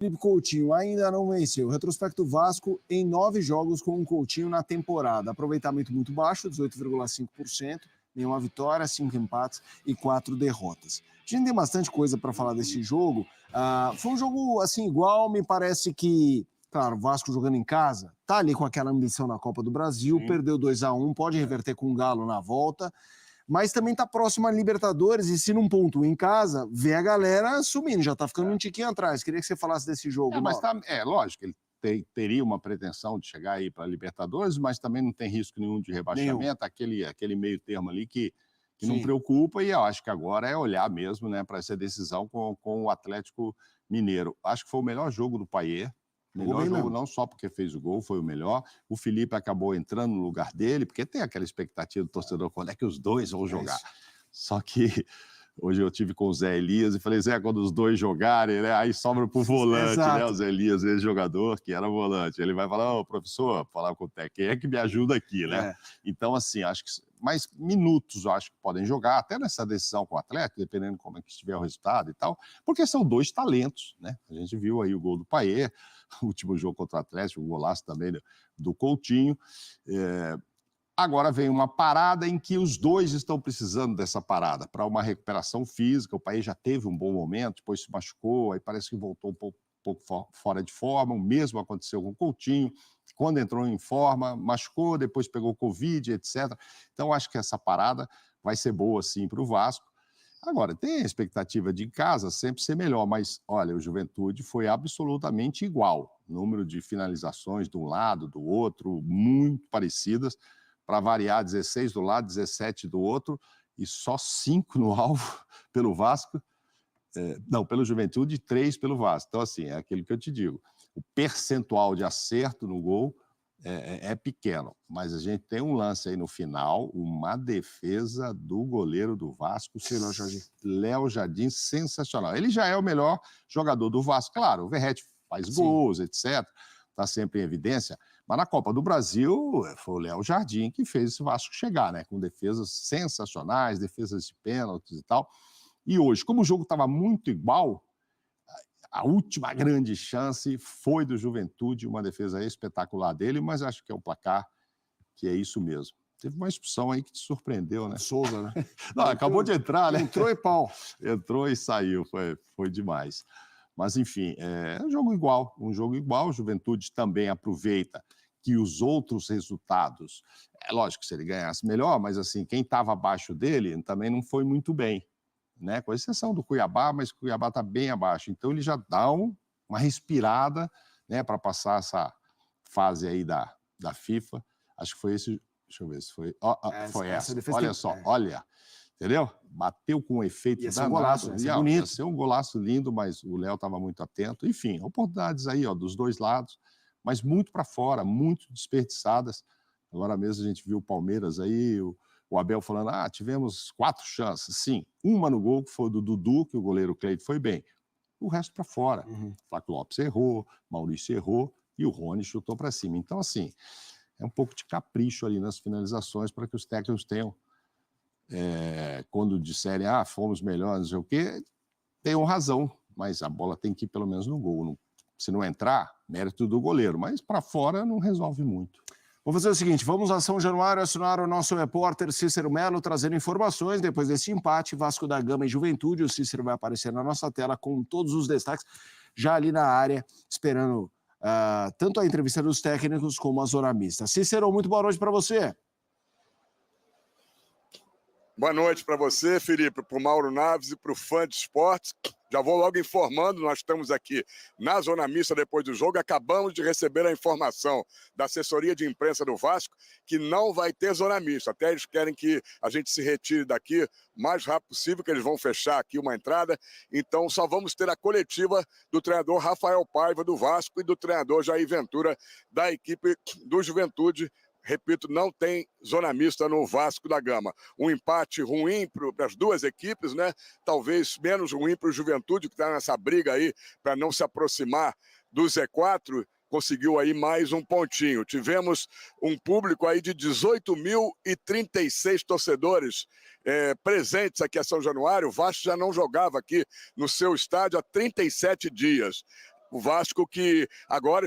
Felipe Coutinho ainda não venceu. Retrospecto Vasco em 9 jogos com o Coutinho na temporada. Aproveitamento muito baixo, 18,5%. Nenhuma vitória, 5 empates e 4 derrotas. A gente tem bastante coisa para falar desse jogo. Foi um jogo assim igual, me parece que, claro, o Vasco jogando em casa, tá ali com aquela ambição na Copa do Brasil, sim, perdeu 2-1, pode reverter com o Galo na volta, mas também tá próximo a Libertadores e se não pontua em casa, vê a galera sumindo, já tá ficando um tiquinho atrás. Queria que você falasse desse jogo. Mas lógico, ele teria uma pretensão de chegar aí para a Libertadores, mas também não tem risco nenhum de rebaixamento, aquele meio termo ali que não preocupa, e eu acho que agora é olhar mesmo, né, para essa decisão com o Atlético Mineiro. Acho que foi o melhor jogo do Payet, melhor jogo não só porque fez o gol, foi o melhor. O Felipe acabou entrando no lugar dele, porque tem aquela expectativa do torcedor, quando é que os dois vão jogar. Só que hoje eu tive com o Zé Elias e falei, Zé, quando os dois jogarem, né, aí sobra pro volante, né, o Zé Elias, ex-jogador, que era volante. Ele vai falar, ô, professor, falar com o técnico, quem é que me ajuda aqui, né? Então, assim, acho que mais minutos, eu acho que podem jogar, até nessa decisão com o Atlético, dependendo de como é que estiver o resultado e tal, porque são dois talentos, né? A gente viu aí o gol do Payet, o último jogo contra o Atlético, o golaço também do Coutinho. Agora vem uma parada em que os dois estão precisando dessa parada para uma recuperação física. O Payet já teve um bom momento, depois se machucou, aí parece que voltou um pouco fora de forma. O mesmo aconteceu com o Coutinho. Quando entrou em forma, machucou, depois pegou Covid, etc. Então, acho que essa parada vai ser boa, sim, para o Vasco. Agora, tem a expectativa de em casa sempre ser melhor, mas, olha, o Juventude foi absolutamente igual. Número de finalizações de um lado, do outro, muito parecidas. Para variar, 16 do lado, 17 do outro, e só 5 no alvo pelo Vasco. Pelo Juventude, 3 pelo Vasco. Então, assim, é aquilo que eu te digo. O percentual de acerto no gol é pequeno, mas a gente tem um lance aí no final, uma defesa do goleiro do Vasco, Léo Jardim, sensacional. Ele já é o melhor jogador do Vasco. Claro, o Verratti faz gols, etc., está sempre em evidência, mas na Copa do Brasil foi o Léo Jardim que fez esse Vasco chegar, né? Com defesas sensacionais, defesas de pênaltis e tal. E hoje, como o jogo estava muito igual, a última grande chance foi do Juventude, uma defesa espetacular dele, mas acho que é um placar que é isso mesmo. Teve uma expulsão aí que te surpreendeu, né? Souza, né? Não, acabou de entrar, né? Entrou e pau. Entrou e saiu, foi demais. Mas, enfim, é um jogo igual. O Juventude também aproveita que os outros resultados... É lógico que se ele ganhasse melhor, mas, assim, quem estava abaixo dele também não foi muito bem, né? Com exceção do Cuiabá, mas o Cuiabá está bem abaixo. Então, ele já dá uma respirada, né, para passar essa fase aí da FIFA. Acho que foi esse... Deixa eu ver se foi... foi essa. Olha só, olha... Entendeu? Bateu com um efeito danado. Um golaço, ia ser um golaço lindo, mas o Léo estava muito atento. Enfim, oportunidades aí, ó, dos dois lados, mas muito para fora, muito desperdiçadas. Agora mesmo a gente viu o Palmeiras aí, o Abel falando, tivemos 4 chances. Sim, uma no gol, que foi do Dudu, que o goleiro Cleide foi bem. O resto para fora. Flávio Lopes errou, Maurício errou e o Rony chutou para cima. Então, assim, é um pouco de capricho ali nas finalizações para que os técnicos tenham quando disserem, fomos melhores, não sei o quê, tenham razão, mas a bola tem que ir pelo menos no gol. Se não entrar, mérito do goleiro, mas para fora não resolve muito. Vou fazer o seguinte, vamos a São Januário acionar o nosso repórter Cícero Melo, trazendo informações depois desse empate, Vasco da Gama e Juventude. O Cícero vai aparecer na nossa tela com todos os destaques, já ali na área, esperando tanto a entrevista dos técnicos como a zona mista. Cícero, muito boa noite para você. Boa noite para você, Felipe, para o Mauro Naves e para o Fã de Esportes. Já vou logo informando, nós estamos aqui na Zona Mista depois do jogo, acabamos de receber a informação da assessoria de imprensa do Vasco que não vai ter Zona Mista. Até eles querem que a gente se retire daqui o mais rápido possível, que eles vão fechar aqui uma entrada. Então só vamos ter a coletiva do treinador Rafael Paiva do Vasco e do treinador Jair Ventura da equipe do Juventude. Repito, não tem zona mista no Vasco da Gama. Um empate ruim para as duas equipes, né? Talvez menos ruim para o Juventude, que está nessa briga aí para não se aproximar do Z4. Conseguiu aí mais um pontinho. Tivemos um público aí de 18.036 torcedores presentes aqui a São Januário. O Vasco já não jogava aqui no seu estádio há 37 dias. O Vasco que agora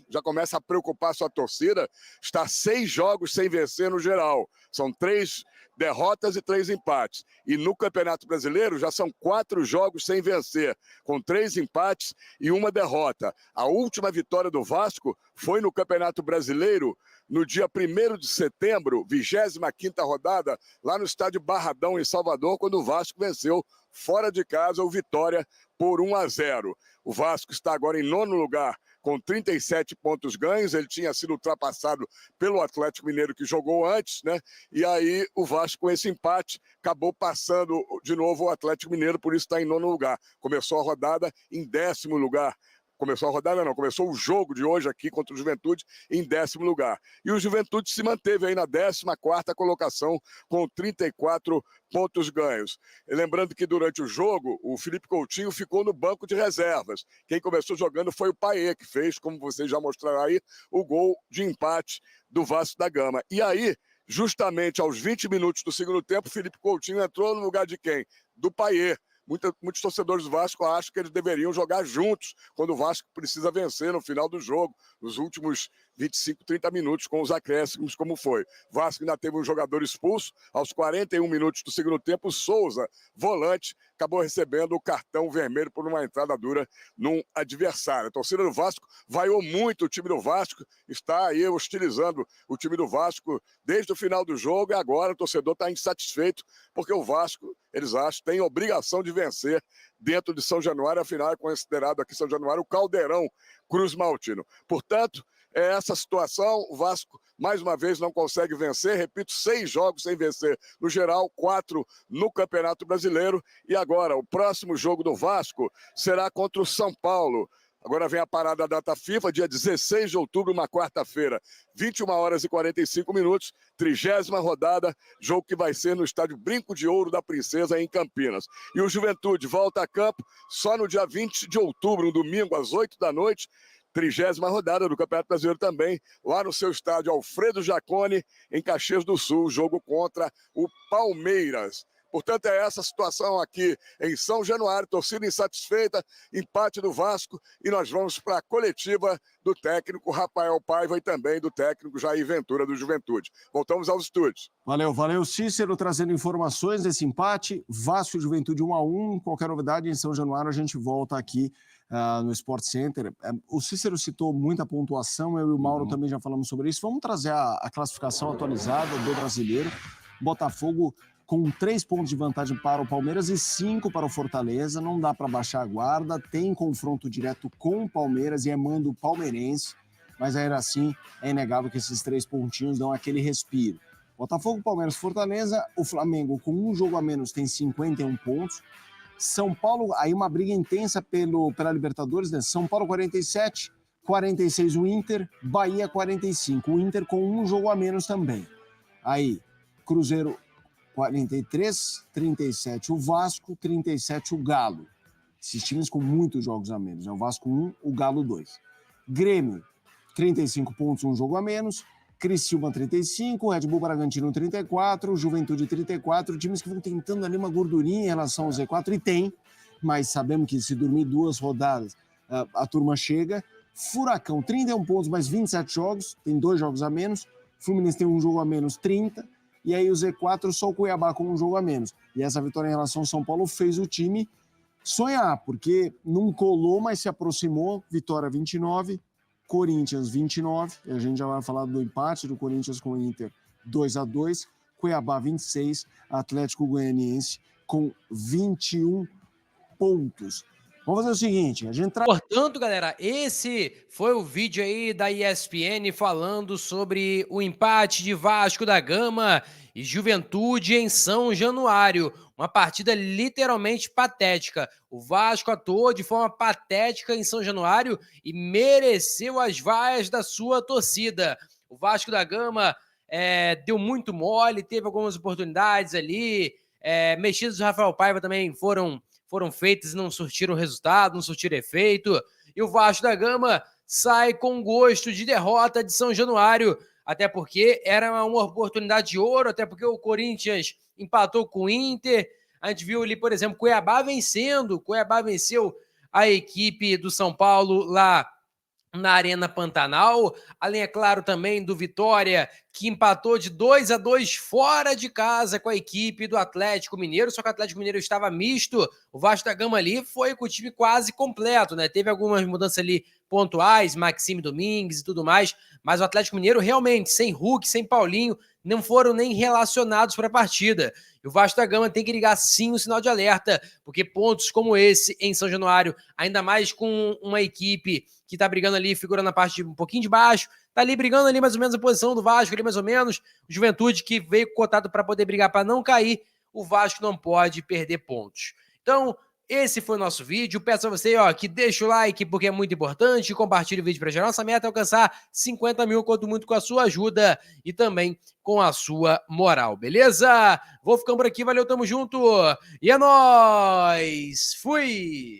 já começa a preocupar sua torcida, está 6 jogos sem vencer no geral. São 3 derrotas e 3 empates. E no Campeonato Brasileiro já são 4 jogos sem vencer, com 3 empates e 1 derrota. A última vitória do Vasco foi no Campeonato Brasileiro, no dia 1º de setembro, 25ª rodada, lá no estádio Barradão, em Salvador, quando o Vasco venceu fora de casa o Vitória por 1-0. O Vasco está agora em 9º lugar, com 37 pontos ganhos. Ele tinha sido ultrapassado pelo Atlético Mineiro, que jogou antes, né? E aí o Vasco, com esse empate, acabou passando de novo o Atlético Mineiro, por isso está em 9º lugar. Começou a rodada em 10º lugar. Começou o jogo de hoje aqui contra o Juventude em 10º lugar. E o Juventude se manteve aí na 14ª colocação com 34 pontos ganhos. E lembrando que durante o jogo, o Felipe Coutinho ficou no banco de reservas. Quem começou jogando foi o Payet, que fez, como vocês já mostraram aí, o gol de empate do Vasco da Gama. E aí, justamente aos 20 minutos do segundo tempo, o Felipe Coutinho entrou no lugar de quem? Do Payet. Muitos torcedores do Vasco acham que eles deveriam jogar juntos quando o Vasco precisa vencer no final do jogo, nos últimos 25, 30 minutos, com os acréscimos, como foi. O Vasco ainda teve um jogador expulso. Aos 41 minutos do segundo tempo, o Souza, volante, acabou recebendo o cartão vermelho por uma entrada dura num adversário. A torcida do Vasco vaiou muito o time do Vasco, está aí hostilizando o time do Vasco desde o final do jogo, e agora o torcedor está insatisfeito, porque o Vasco, eles acham, tem obrigação de vencer dentro de São Januário. Afinal, é considerado aqui São Januário o caldeirão Cruz Maltino. Portanto, é essa situação. O Vasco, mais uma vez, não consegue vencer. Repito, 6 jogos sem vencer no geral, 4 no Campeonato Brasileiro. E agora, o próximo jogo do Vasco será contra o São Paulo. Agora vem a parada da data FIFA, dia 16 de outubro, uma quarta-feira, 21h45, 30ª rodada, jogo que vai ser no estádio Brinco de Ouro da Princesa, em Campinas. E o Juventude volta a campo só no dia 20 de outubro, um domingo, às 8 da noite, 30ª rodada do Campeonato Brasileiro também, lá no seu estádio Alfredo Jaconi, em Caxias do Sul, jogo contra o Palmeiras. Portanto, é essa situação aqui em São Januário, torcida insatisfeita, empate do Vasco, e nós vamos para a coletiva do técnico Rafael Paiva e também do técnico Jair Ventura do Juventude. Voltamos aos estúdios. Valeu, Cícero, trazendo informações desse empate. Vasco e Juventude 1-1. Qualquer novidade em São Januário, a gente volta aqui no Sport Center. O Cícero citou muita pontuação, eu e o Mauro também já falamos sobre isso. Vamos trazer a classificação atualizada do brasileiro. Botafogo com 3 pontos de vantagem para o Palmeiras e 5 para o Fortaleza. Não dá para baixar a guarda, tem confronto direto com o Palmeiras e é mando palmeirense, mas ainda assim é inegável que esses 3 pontinhos dão aquele respiro. Botafogo, Palmeiras, Fortaleza, o Flamengo com um jogo a menos tem 51 pontos. São Paulo, aí uma briga intensa pela Libertadores, né? São Paulo 47, 46 o Inter, Bahia 45, o Inter com um jogo a menos também. Aí, Cruzeiro 43, 37 o Vasco, 37 o Galo. Esses times com muitos jogos a menos, né? O Vasco 1, o Galo 2. Grêmio, 35 pontos, um jogo a menos. Criciúma 35, Red Bull Bragantino 34, Juventude 34, times que vão tentando ali uma gordurinha em relação ao Z4, e tem, mas sabemos que se dormir 2 rodadas, a turma chega. Furacão 31 pontos, mais 27 jogos, tem 2 jogos a menos. Fluminense tem um jogo a menos, 30. E aí o Z4 só o Cuiabá com um jogo a menos. E essa vitória em relação ao São Paulo fez o time sonhar, porque não colou, mas se aproximou. Vitória 29, Corinthians 29, e a gente já vai falar do empate do Corinthians com o Inter 2-2, Cuiabá 26, Atlético Goianiense com 21 pontos. Vamos fazer o seguinte, a gente Portanto, galera, esse foi o vídeo aí da ESPN falando sobre o empate de Vasco da Gama e Juventude em São Januário. Uma partida literalmente patética. O Vasco atuou de forma patética em São Januário e mereceu as vaias da sua torcida. O Vasco da Gama deu muito mole, teve algumas oportunidades ali. Mexidas do Rafael Paiva também foram feitas e não surtiram resultado, não surtiram efeito. E o Vasco da Gama sai com gosto de derrota de São Januário, até porque era uma oportunidade de ouro, até porque o Corinthians empatou com o Inter. A gente viu ali, por exemplo, Cuiabá vencendo. Cuiabá venceu a equipe do São Paulo lá na Arena Pantanal, além, é claro, também do Vitória, que empatou de 2-2 fora de casa com a equipe do Atlético Mineiro, só que o Atlético Mineiro estava misto, o Vasco da Gama ali foi com o time quase completo, né? Teve algumas mudanças ali pontuais, Maxime Domingues e tudo mais, mas o Atlético Mineiro realmente, sem Hulk, sem Paulinho, não foram nem relacionados para a partida. E o Vasco da Gama tem que ligar sim o sinal de alerta, porque pontos como esse em São Januário, ainda mais com uma equipe que tá brigando ali, figurando na parte de um pouquinho de baixo, tá ali brigando ali mais ou menos a posição do Vasco, ali mais ou menos, o Juventude que veio cotado para poder brigar para não cair, o Vasco não pode perder pontos. Então, esse foi o nosso vídeo. Peço a você, que deixa o like porque é muito importante, compartilhe o vídeo para gerar. Nossa meta é alcançar 50 mil, conto muito com a sua ajuda e também com a sua moral, beleza? Vou ficando por aqui, valeu, tamo junto e é nóis! Fui!